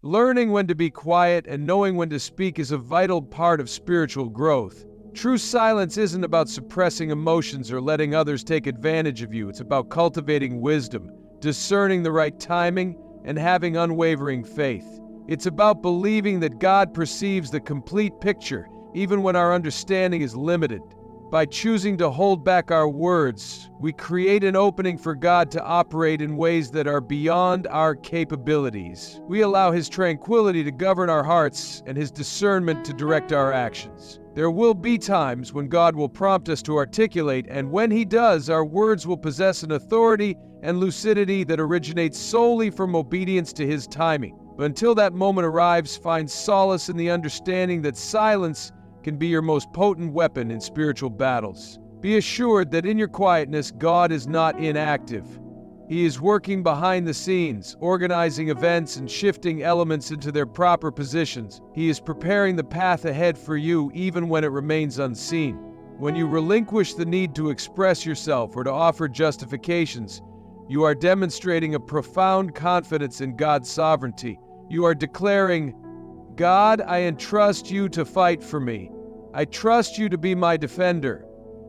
Learning when to be quiet and knowing when to speak is a vital part of spiritual growth. True silence isn't about suppressing emotions or letting others take advantage of you. It's about cultivating wisdom, discerning the right timing, and having unwavering faith. It's about believing that God perceives the complete picture, even when our understanding is limited. By choosing to hold back our words, we create an opening for God to operate in ways that are beyond our capabilities. We allow His tranquility to govern our hearts and His discernment to direct our actions. There will be times when God will prompt us to articulate, and when He does, our words will possess an authority and lucidity that originates solely from obedience to His timing. But until that moment arrives, find solace in the understanding that silence can be your most potent weapon in spiritual battles. Be assured that in your quietness, God is not inactive. He is working behind the scenes, organizing events and shifting elements into their proper positions. He is preparing the path ahead for you even when it remains unseen. When you relinquish the need to express yourself or to offer justifications, you are demonstrating a profound confidence in God's sovereignty. You are declaring, God, I entrust you to fight for me. I trust you to be my defender.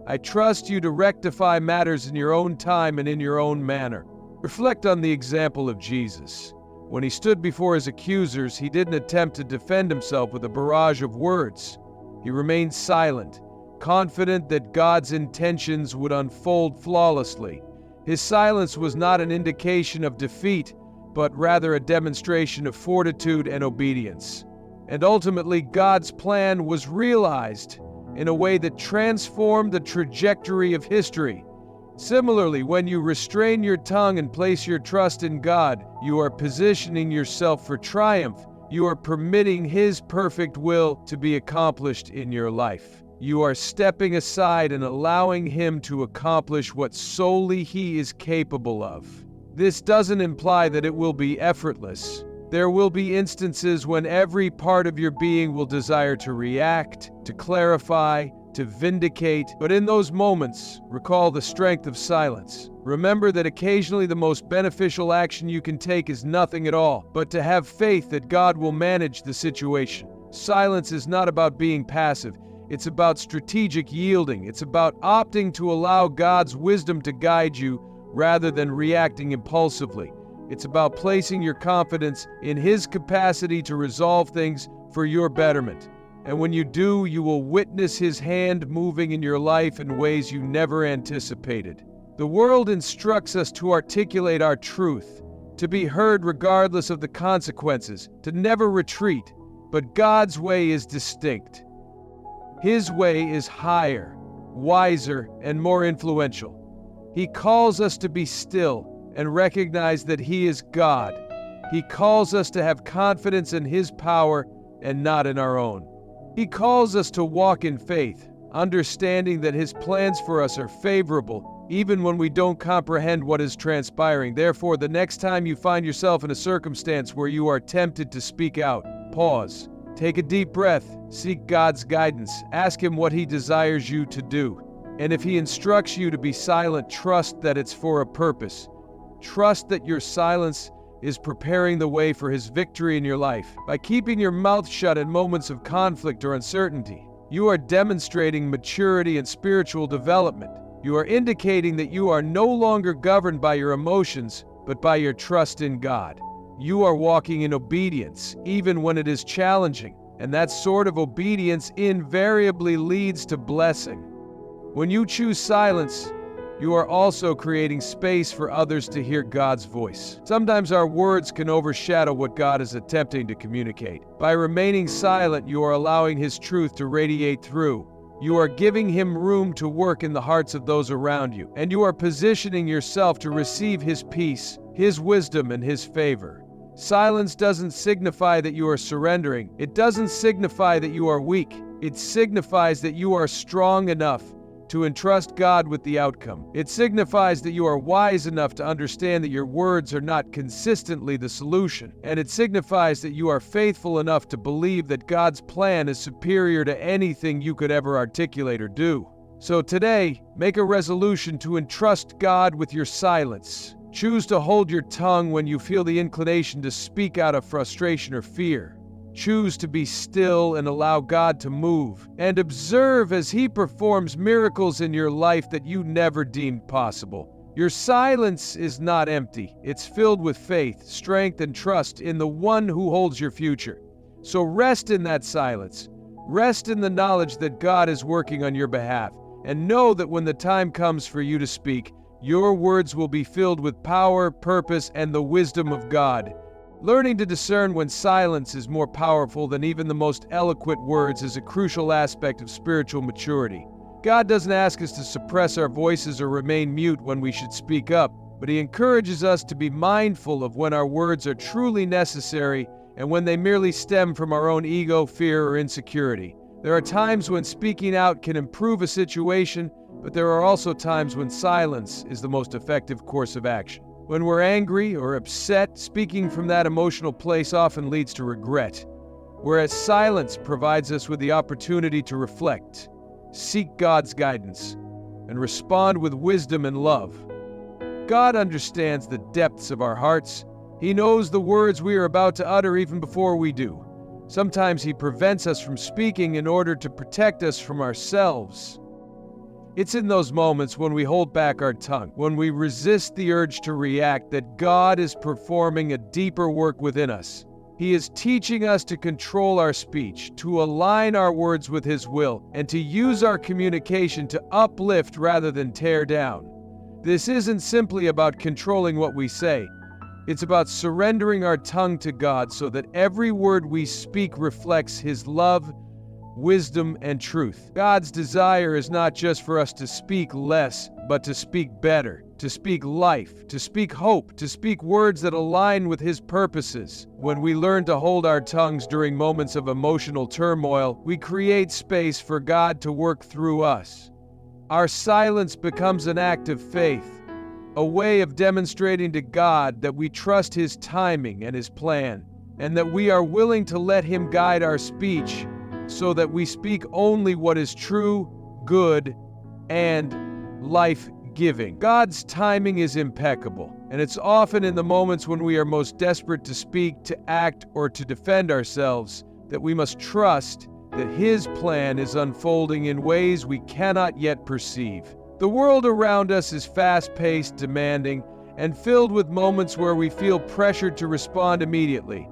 I trust you to rectify matters in your own time and in your own manner. Reflect on the example of Jesus. When he stood before his accusers, he didn't attempt to defend himself with a barrage of words. He remained silent, confident that God's intentions would unfold flawlessly. His silence was not an indication of defeat, but rather a demonstration of fortitude and obedience. And ultimately, God's plan was realized in a way that transformed the trajectory of history. Similarly, when you restrain your tongue and place your trust in God, you are positioning yourself for triumph. You are permitting His perfect will to be accomplished in your life. You are stepping aside and allowing Him to accomplish what solely He is capable of. This doesn't imply that it will be effortless. There will be instances when every part of your being will desire to react, to clarify, to vindicate. But in those moments, recall the strength of silence. Remember that occasionally the most beneficial action you can take is nothing at all, but to have faith that God will manage the situation. Silence is not about being passive. It's about strategic yielding. It's about opting to allow God's wisdom to guide you rather than reacting impulsively. It's about placing your confidence in His capacity to resolve things for your betterment. And when you do, you will witness His hand moving in your life in ways you never anticipated. The world instructs us to articulate our truth, to be heard regardless of the consequences, to never retreat. But God's way is distinct. His way is higher, wiser, and more influential. He calls us to be still and recognize that He is God. He calls us to have confidence in His power and not in our own. He calls us to walk in faith, understanding that His plans for us are favorable, even when we don't comprehend what is transpiring. Therefore, the next time you find yourself in a circumstance where you are tempted to speak out, pause, take a deep breath, seek God's guidance, ask Him what He desires you to do. And if He instructs you to be silent, trust that it's for a purpose. Trust that your silence is preparing the way for His victory in your life. By keeping your mouth shut in moments of conflict or uncertainty, you are demonstrating maturity and spiritual development. You are indicating that you are no longer governed by your emotions, but by your trust in God. You are walking in obedience, even when it is challenging, and that sort of obedience invariably leads to blessing. When you choose silence, you are also creating space for others to hear God's voice. Sometimes our words can overshadow what God is attempting to communicate. By remaining silent, you are allowing His truth to radiate through. You are giving Him room to work in the hearts of those around you, and you are positioning yourself to receive His peace, His wisdom, and His favor. Silence doesn't signify that you are surrendering. It doesn't signify that you are weak. It signifies that you are strong enough to entrust God with the outcome. It signifies that you are wise enough to understand that your words are not consistently the solution, and it signifies that you are faithful enough to believe that God's plan is superior to anything you could ever articulate or do. So today, make a resolution to entrust God with your silence. Choose to hold your tongue when you feel the inclination to speak out of frustration or fear. Choose to be still and allow God to move, and observe as He performs miracles in your life that you never deemed possible. Your silence is not empty. It's filled with faith, strength, and trust in the one who holds your future. So rest in that silence. Rest in the knowledge that God is working on your behalf, and know that when the time comes for you to speak, your words will be filled with power, purpose, and the wisdom of God. Learning to discern when silence is more powerful than even the most eloquent words is a crucial aspect of spiritual maturity. God doesn't ask us to suppress our voices or remain mute when we should speak up, but He encourages us to be mindful of when our words are truly necessary and when they merely stem from our own ego, fear, or insecurity. There are times when speaking out can improve a situation, but there are also times when silence is the most effective course of action. When we're angry or upset, speaking from that emotional place often leads to regret, whereas silence provides us with the opportunity to reflect, seek God's guidance, and respond with wisdom and love. God understands the depths of our hearts. He knows the words we are about to utter even before we do. Sometimes He prevents us from speaking in order to protect us from ourselves. It's in those moments when we hold back our tongue, when we resist the urge to react, that God is performing a deeper work within us. He is teaching us to control our speech, to align our words with His will, and to use our communication to uplift rather than tear down. This isn't simply about controlling what we say. It's about surrendering our tongue to God so that every word we speak reflects His love, wisdom, and truth. God's desire is not just for us to speak less, but to speak better, to speak life, to speak hope, to speak words that align with His purposes. When we learn to hold our tongues during moments of emotional turmoil, we create space for God to work through us. Our silence becomes an act of faith, a way of demonstrating to God that we trust His timing and His plan, and that we are willing to let Him guide our speech so that we speak only what is true, good, and life-giving. God's timing is impeccable, and it's often in the moments when we are most desperate to speak, to act, or to defend ourselves that we must trust that His plan is unfolding in ways we cannot yet perceive. The world around us is fast-paced, demanding, and filled with moments where we feel pressured to respond immediately.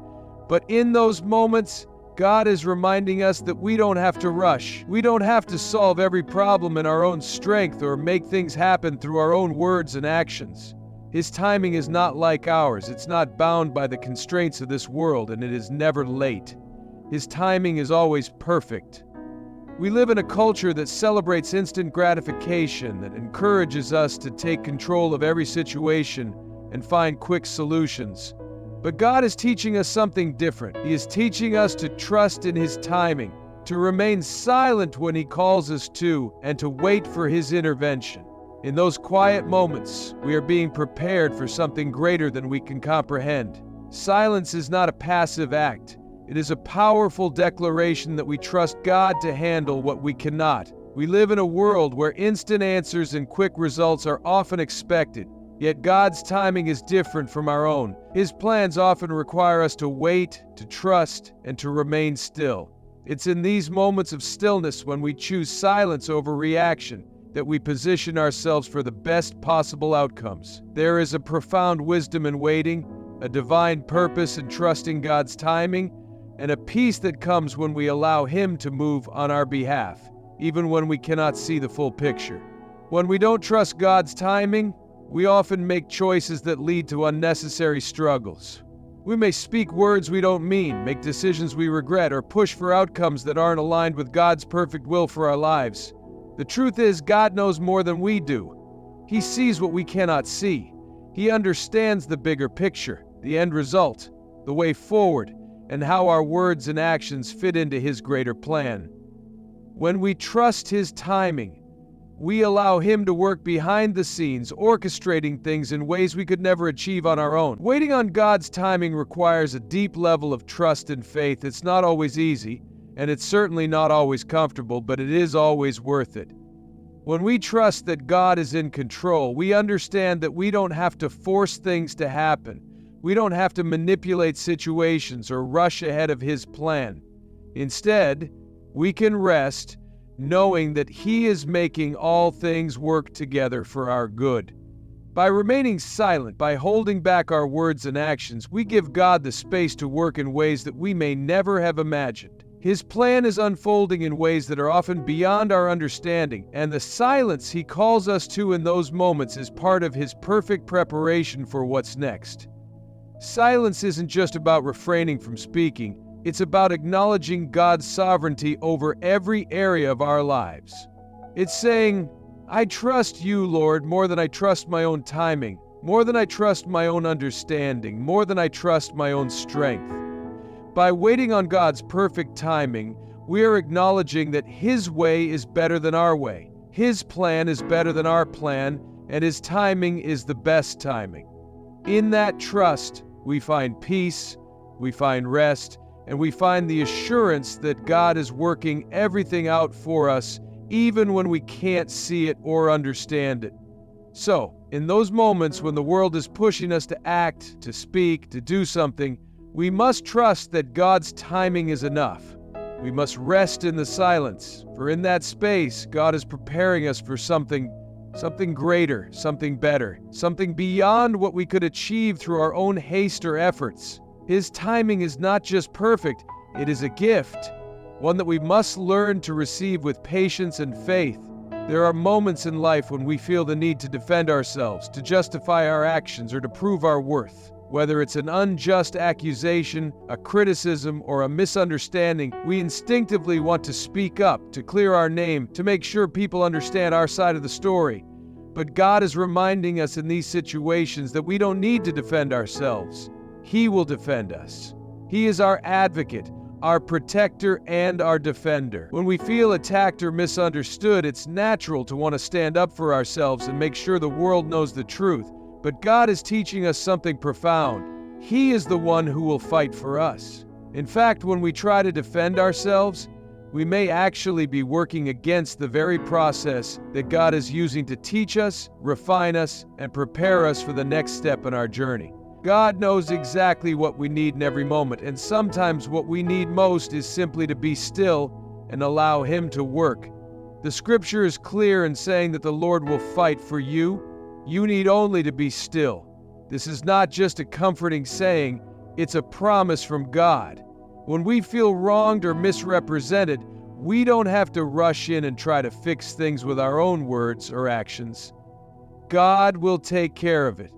But in those moments, God is reminding us that we don't have to rush. We don't have to solve every problem in our own strength or make things happen through our own words and actions. His timing is not like ours. It's not bound by the constraints of this world, and it is never late. His timing is always perfect. We live in a culture that celebrates instant gratification, that encourages us to take control of every situation and find quick solutions. But God is teaching us something different. He is teaching us to trust in His timing, to remain silent when He calls us to, and to wait for His intervention. In those quiet moments, we are being prepared for something greater than we can comprehend. Silence is not a passive act. It is a powerful declaration that we trust God to handle what we cannot. We live in a world where instant answers and quick results are often expected. Yet God's timing is different from our own. His plans often require us to wait, to trust, and to remain still. It's in these moments of stillness, when we choose silence over reaction, that we position ourselves for the best possible outcomes. There is a profound wisdom in waiting, a divine purpose in trusting God's timing, and a peace that comes when we allow Him to move on our behalf, even when we cannot see the full picture. When we don't trust God's timing, we often make choices that lead to unnecessary struggles. We may speak words we don't mean, make decisions we regret, or push for outcomes that aren't aligned with God's perfect will for our lives. The truth is, God knows more than we do. He sees what we cannot see. He understands the bigger picture, the end result, the way forward, and how our words and actions fit into His greater plan. When we trust His timing, we allow Him to work behind the scenes, orchestrating things in ways we could never achieve on our own. Waiting on God's timing requires a deep level of trust and faith. It's not always easy, and it's certainly not always comfortable, but it is always worth it. When we trust that God is in control, we understand that we don't have to force things to happen. We don't have to manipulate situations or rush ahead of His plan. Instead, we can rest, knowing that He is making all things work together for our good. By remaining silent, by holding back our words and actions, we give God the space to work in ways that we may never have imagined. His plan is unfolding in ways that are often beyond our understanding, and the silence He calls us to in those moments is part of His perfect preparation for what's next. Silence isn't just about refraining from speaking, it's about acknowledging God's sovereignty over every area of our lives. It's saying, I trust You, Lord, more than I trust my own timing, more than I trust my own understanding, more than I trust my own strength. By waiting on God's perfect timing, we are acknowledging that His way is better than our way, His plan is better than our plan, and His timing is the best timing. In that trust, we find peace, we find rest, and we find the assurance that God is working everything out for us, even when we can't see it or understand it. So, in those moments when the world is pushing us to act, to speak, to do something, we must trust that God's timing is enough. We must rest in the silence, for in that space, God is preparing us for something greater, something better, something beyond what we could achieve through our own haste or efforts. His timing is not just perfect, it is a gift, one that we must learn to receive with patience and faith. There are moments in life when we feel the need to defend ourselves, to justify our actions, or to prove our worth. Whether it's an unjust accusation, a criticism, or a misunderstanding, we instinctively want to speak up, to clear our name, to make sure people understand our side of the story. But God is reminding us in these situations that we don't need to defend ourselves. He will defend us. He is our advocate, our protector, and our defender. When we feel attacked or misunderstood, it's natural to want to stand up for ourselves and make sure the world knows the truth. But God is teaching us something profound. He is the one who will fight for us. In fact, when we try to defend ourselves, we may actually be working against the very process that God is using to teach us, refine us, and prepare us for the next step in our journey. God knows exactly what we need in every moment, and sometimes what we need most is simply to be still and allow Him to work. The scripture is clear in saying that the Lord will fight for you. You need only to be still. This is not just a comforting saying, it's a promise from God. When we feel wronged or misrepresented, we don't have to rush in and try to fix things with our own words or actions. God will take care of it.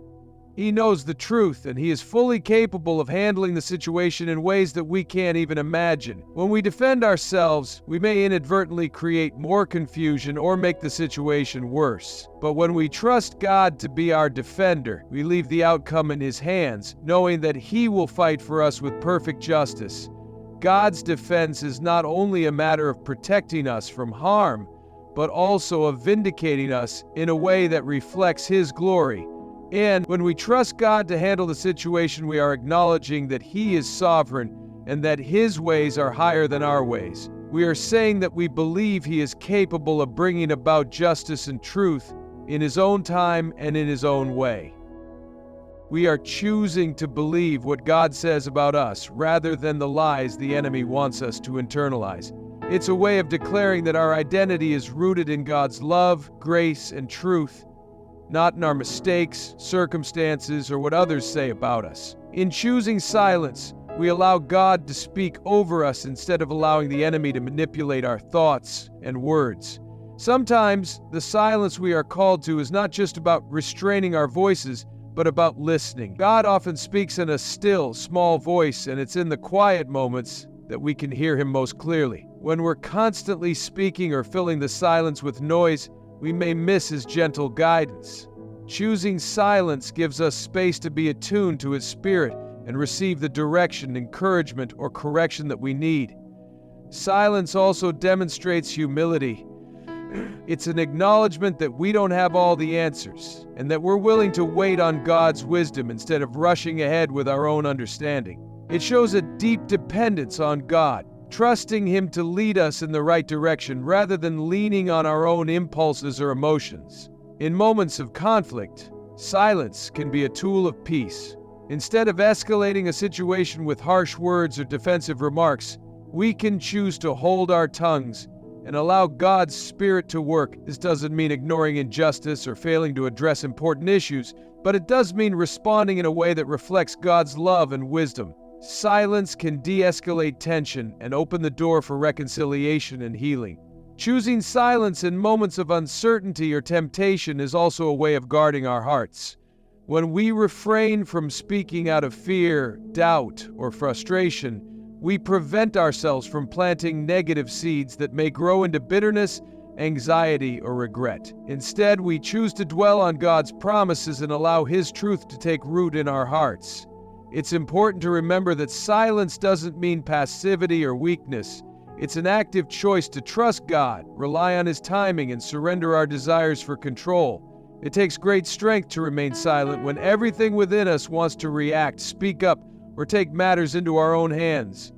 He knows the truth, and He is fully capable of handling the situation in ways that we can't even imagine. When we defend ourselves, we may inadvertently create more confusion or make the situation worse. But when we trust God to be our defender, we leave the outcome in His hands, knowing that He will fight for us with perfect justice. God's defense is not only a matter of protecting us from harm, but also of vindicating us in a way that reflects His glory. And when we trust God to handle the situation, we are acknowledging that He is sovereign and that His ways are higher than our ways. We are saying that we believe He is capable of bringing about justice and truth in His own time and in His own way. We are choosing to believe what God says about us rather than the lies the enemy wants us to internalize. It's a way of declaring that our identity is rooted in God's love, grace, and truth, not in our mistakes, circumstances, or what others say about us. In choosing silence, we allow God to speak over us instead of allowing the enemy to manipulate our thoughts and words. Sometimes, the silence we are called to is not just about restraining our voices, but about listening. God often speaks in a still, small voice, and it's in the quiet moments that we can hear Him most clearly. When we're constantly speaking or filling the silence with noise, we may miss His gentle guidance. Choosing silence gives us space to be attuned to His Spirit and receive the direction, encouragement, or correction that we need. Silence also demonstrates humility. It's an acknowledgement that we don't have all the answers, and that we're willing to wait on God's wisdom instead of rushing ahead with our own understanding. It shows a deep dependence on God, trusting Him to lead us in the right direction rather than leaning on our own impulses or emotions. In moments of conflict, silence can be a tool of peace. Instead of escalating a situation with harsh words or defensive remarks, we can choose to hold our tongues and allow God's Spirit to work. This doesn't mean ignoring injustice or failing to address important issues, but it does mean responding in a way that reflects God's love and wisdom. Silence can de-escalate tension and open the door for reconciliation and healing. Choosing silence in moments of uncertainty or temptation is also a way of guarding our hearts. When we refrain from speaking out of fear, doubt, or frustration, we prevent ourselves from planting negative seeds that may grow into bitterness, anxiety, or regret. Instead, we choose to dwell on God's promises and allow His truth to take root in our hearts. It's important to remember that silence doesn't mean passivity or weakness. It's an active choice to trust God, rely on His timing, and surrender our desires for control. It takes great strength to remain silent when everything within us wants to react, speak up, or take matters into our own hands.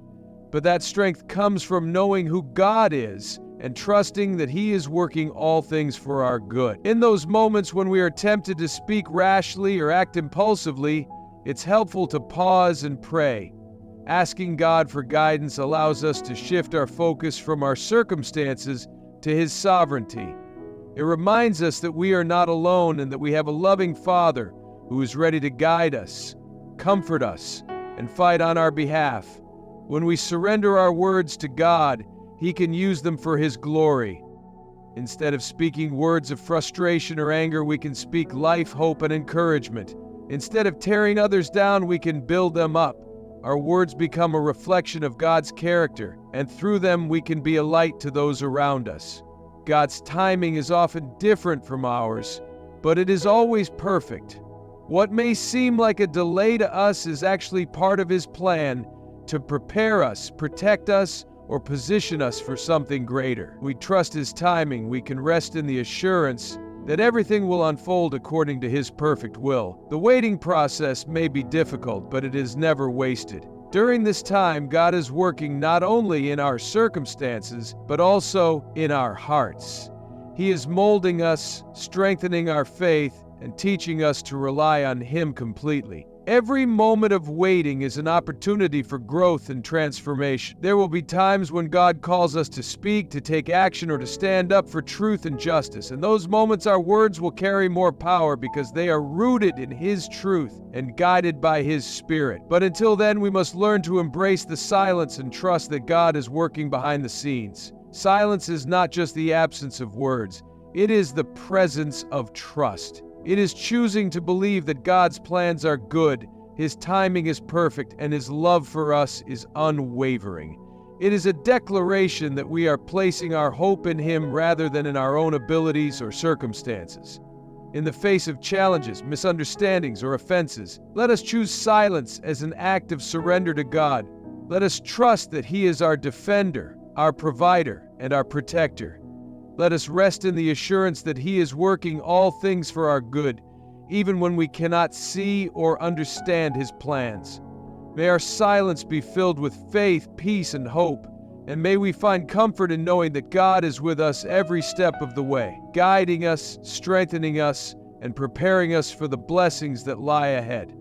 But that strength comes from knowing who God is and trusting that He is working all things for our good. In those moments when we are tempted to speak rashly or act impulsively, it's helpful to pause and pray. Asking God for guidance allows us to shift our focus from our circumstances to His sovereignty. It reminds us that we are not alone and that we have a loving Father who is ready to guide us, comfort us, and fight on our behalf. When we surrender our words to God, He can use them for His glory. Instead of speaking words of frustration or anger, we can speak life, hope, and encouragement. Instead of tearing others down, we can build them up. Our words become a reflection of God's character, and through them we can be a light to those around us. God's timing is often different from ours, but it is always perfect. What may seem like a delay to us is actually part of His plan to prepare us, protect us, or position us for something greater. We trust His timing. We can rest in the assurance that everything will unfold according to His perfect will. The waiting process may be difficult, but it is never wasted. During this time, God is working not only in our circumstances, but also in our hearts. He is molding us, strengthening our faith, and teaching us to rely on Him completely. Every moment of waiting is an opportunity for growth and transformation. There will be times when God calls us to speak, to take action, or to stand up for truth and justice. In those moments, our words will carry more power because they are rooted in His truth and guided by His Spirit. But until then, we must learn to embrace the silence and trust that God is working behind the scenes. Silence is not just the absence of words. It is the presence of trust. It is choosing to believe that God's plans are good, His timing is perfect, and His love for us is unwavering. It is a declaration that we are placing our hope in Him rather than in our own abilities or circumstances. In the face of challenges, misunderstandings, or offenses, let us choose silence as an act of surrender to God. Let us trust that He is our defender, our provider, and our protector. Let us rest in the assurance that He is working all things for our good, even when we cannot see or understand His plans. May our silence be filled with faith, peace, and hope, and may we find comfort in knowing that God is with us every step of the way, guiding us, strengthening us, and preparing us for the blessings that lie ahead.